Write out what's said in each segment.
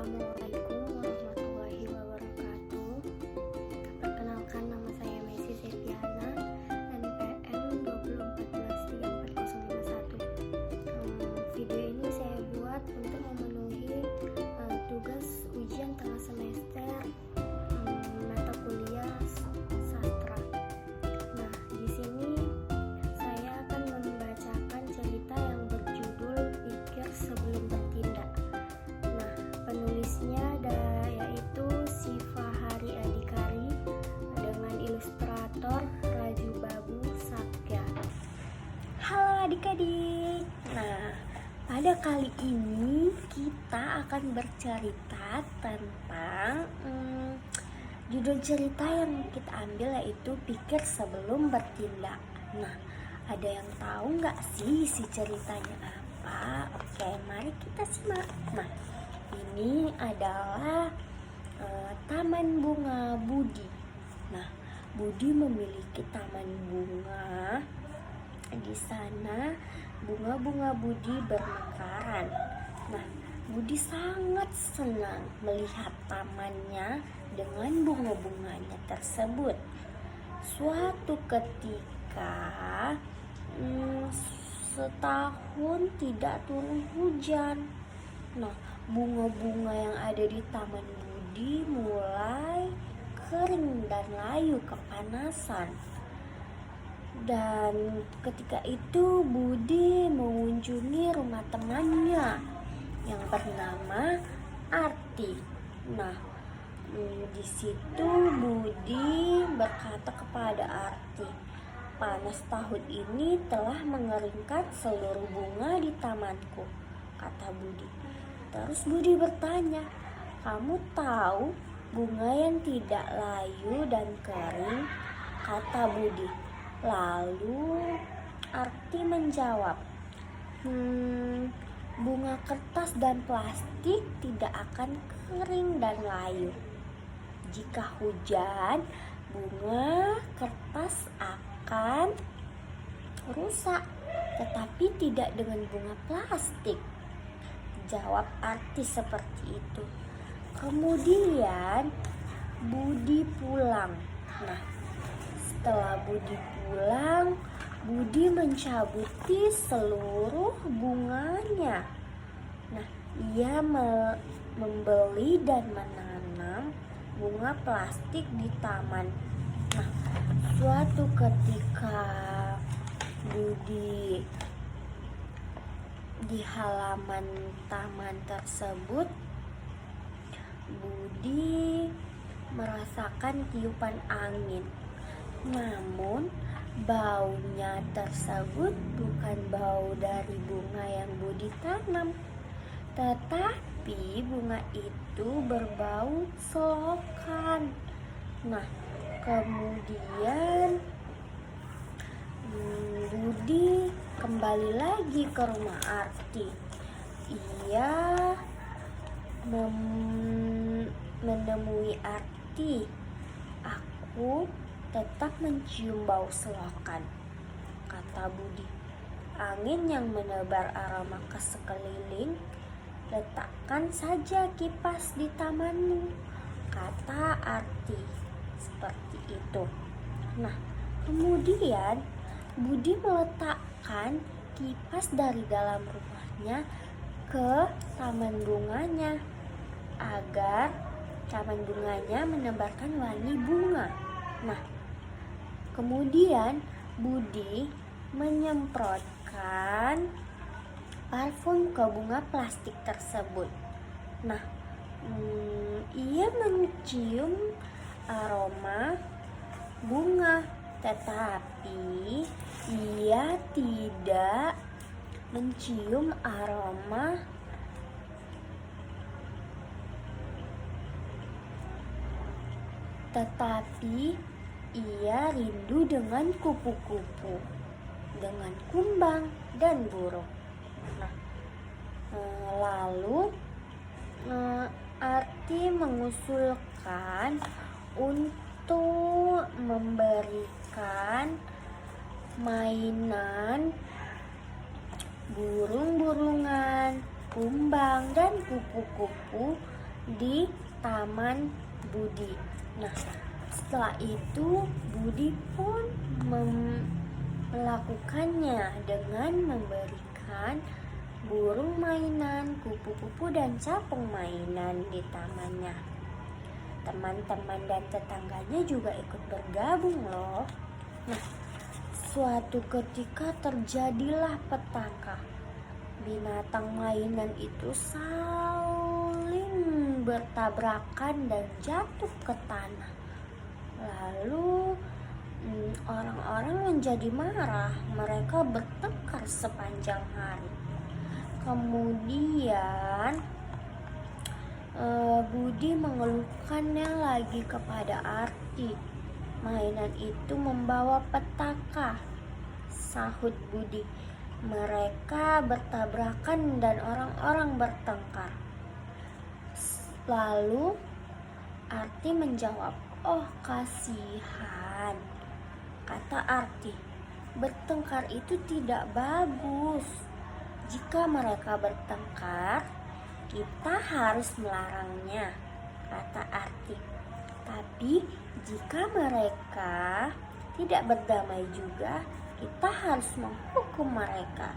Assalamualaikum warahmatullahi wabarakatuh. Perkenalkan, nama saya Messi Septiana, NPM 20143401. Video ini saya buat untuk memenuhi tugas ujian tengah semester mata kuliah sastra. Nah, di sini saya akan membacakan cerita yang berjudul Pikir Sebelum Bertindak. Nah, penulisnya yaitu Siva Hari Adhikari dengan ilustrator Raju Babu Satya. Halo adik-adik. Nah, pada kali ini kita akan bercerita tentang judul cerita yang kita ambil yaitu Pikir Sebelum Bertindak. Nah, ada yang tahu nggak sih isi ceritanya apa? Oke, mari kita simak. Nah, ini adalah Taman Bunga Budi. Nah, Budi memiliki taman bunga. Di sana bunga-bunga Budi bermekaran. Nah, Budi sangat senang melihat tamannya dengan bunga-bunganya tersebut. Suatu ketika setahun tidak turun hujan. Nah, bunga-bunga yang ada di taman Budi mulai kering dan layu kepanasan. Dan ketika itu Budi mengunjungi rumah temannya yang bernama Arti. Nah, di situ Budi berkata kepada Arti, "Panas tahun ini telah mengeringkan seluruh bunga di tamanku," kata Budi. Terus Budi bertanya, "Kamu tahu bunga yang tidak layu dan kering?" kata Budi. Lalu Arti menjawab, "Bunga kertas dan plastik tidak akan kering dan layu. Jika hujan, bunga kertas akan rusak, tetapi tidak dengan bunga plastik," jawab Arti seperti itu. Kemudian Budi pulang. Nah, setelah Budi pulang, Budi mencabuti seluruh bunganya. Nah, ia membeli dan menanam bunga plastik di taman. Nah, suatu ketika Budi di halaman taman tersebut, Budi merasakan tiupan angin. Namun baunya tersebut bukan bau dari bunga yang Budi tanam, tetapi bunga itu berbau selokan. Nah, kemudian Budi kembali lagi ke rumah Arti. Ia menemui Arti. "Aku tetap mencium bau selokan," kata Budi. "Angin yang menebar aroma ke sekeliling. Letakkan saja kipas di tamanmu," kata Arti. Seperti itu. Nah, kemudian Budi meletakkan kipas dari dalam rumahnya ke taman bunganya agar taman bunganya menebarkan wangi bunga. Nah, kemudian Budi menyemprotkan parfum ke bunga plastik tersebut. Nah, ia mencium aroma bunga, tetapi ia tidak mencium aroma ia rindu dengan kupu-kupu, dengan kumbang dan burung. Nah, lalu Arti mengusulkan untuk memberikan mainan burung-burungan, kumbang, dan kupu-kupu di Taman Budi. Nah, setelah itu Budi pun melakukannya dengan memberikan burung mainan, kupu-kupu dan capung mainan di tamannya. Teman-teman dan tetangganya juga ikut bergabung loh. Nah, suatu ketika terjadilah petaka. Binatang mainan itu saling bertabrakan dan jatuh ke tanah. Lalu orang-orang menjadi marah. Mereka bertengkar sepanjang hari. Kemudian Budi mengeluhkannya lagi kepada Arti. Mainan itu membawa petaka, sahut Budi. Mereka bertabrakan dan orang-orang bertengkar. Lalu Arti menjawab, "Oh, kasihan," kata Arti. "Bertengkar itu tidak bagus. Jika mereka bertengkar, kita harus melarangnya," kata Arti. "Tapi jika mereka tidak berdamai juga, kita harus menghukum mereka,"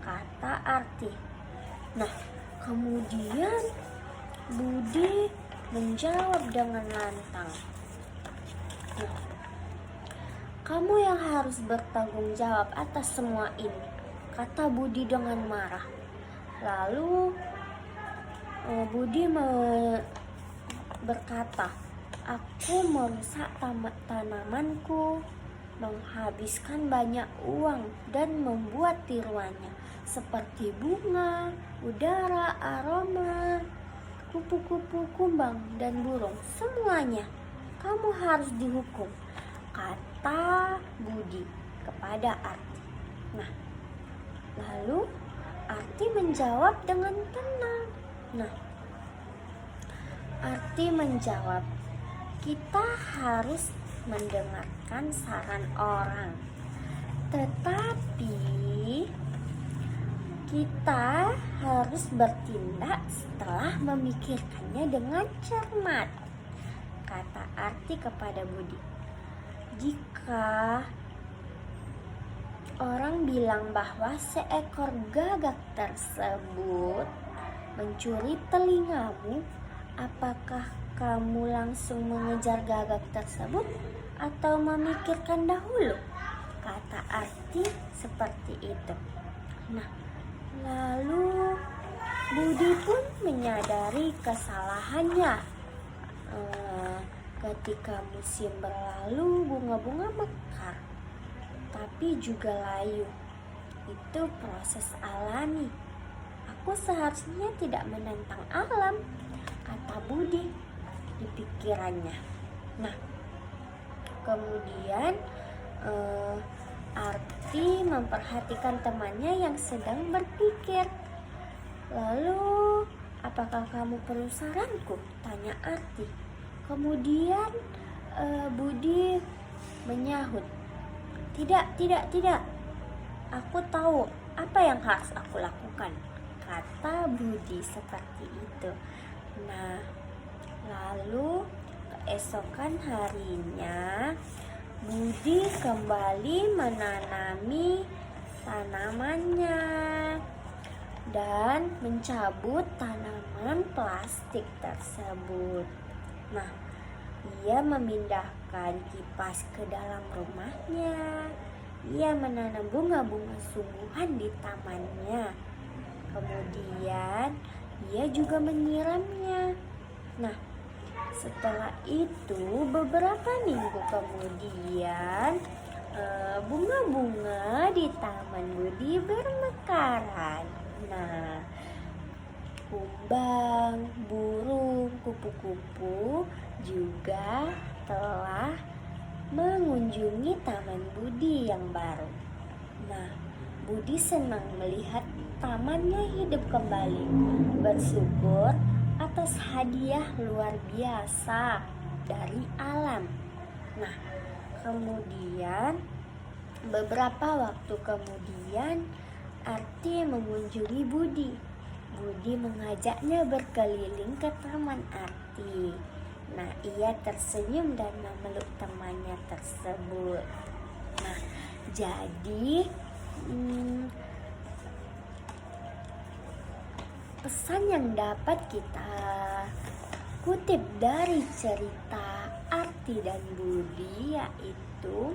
kata Arti. Nah, kemudian Budi menjawab dengan lantang, "Nah, kamu yang harus bertanggung jawab atas semua ini," kata Budi dengan marah. Lalu Budi berkata, "Aku merusak tanamanku, menghabiskan banyak uang dan membuat tiruannya seperti bunga, udara, aroma, kupu-kupu, kumbang, dan burung. Semuanya kamu harus dihukum," kata Budi kepada Arti. Nah, lalu Arti menjawab dengan tenang. Nah, Arti menjawab, "Kita harus mendengarkan saran orang, tetapi kita harus bertindak setelah memikirkannya dengan cermat," kata Arti kepada Budi. "Jika orang bilang bahwa seekor gagak tersebut mencuri telingamu, apakah kamu langsung mengejar gagak tersebut atau memikirkan dahulu?" kata Arti seperti itu. Nah, lalu Budi pun menyadari kesalahannya. Ketika musim berlalu, bunga-bunga mekar, tapi juga layu. Itu proses alami. Aku seharusnya tidak menentang alam, kata Budi di pikirannya. Nah, kemudian Arti memperhatikan temannya yang sedang berpikir. "Lalu, apakah kamu perlu saranku?" tanya Arti. Kemudian Budi menyahut, Tidak. Aku tahu apa yang harus aku lakukan," kata Budi seperti itu. Nah, lalu keesokan harinya Budi kembali menanami tanamannya dan mencabut tanaman plastik tersebut. Nah, ia memindahkan kipas ke dalam rumahnya. Ia menanam bunga-bunga sungguhan di tamannya. Kemudian ia juga menyiramnya. Nah, setelah itu beberapa minggu kemudian bunga-bunga di taman Budi bermekaran. Nah, kumbang, burung, kupu-kupu juga telah mengunjungi taman Budi yang baru. Nah, Budi senang melihat tamannya hidup kembali, bersyukur atas hadiah luar biasa dari alam. Nah, kemudian beberapa waktu kemudian Arti mengunjungi Budi. Budi mengajaknya berkeliling ke taman arti. Nah, ia tersenyum dan memeluk temannya tersebut. Nah, jadi pesan yang dapat kita kutip dari cerita Arti dan Budi yaitu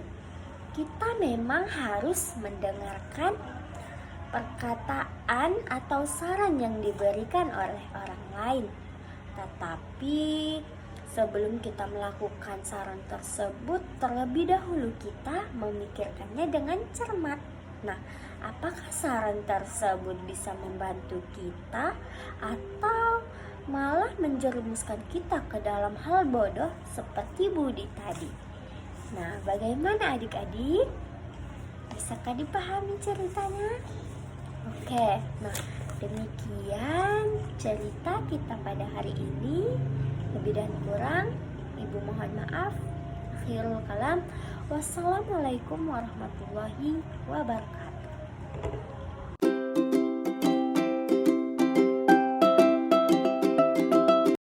kita memang harus mendengarkan perkataan atau saran yang diberikan oleh orang lain. Tetapi sebelum kita melakukan saran tersebut, terlebih dahulu kita memikirkannya dengan cermat. Nah, apakah saran tersebut bisa membantu kita atau malah menjerumuskan kita ke dalam hal bodoh seperti Budi tadi? Nah, bagaimana adik-adik? Bisakah dipahami ceritanya? Oke, nah demikian cerita kita pada hari ini. Lebih dan kurang, Ibu mohon maaf. Akhirul kalam. Wassalamualaikum warahmatullahi wabarakatuh.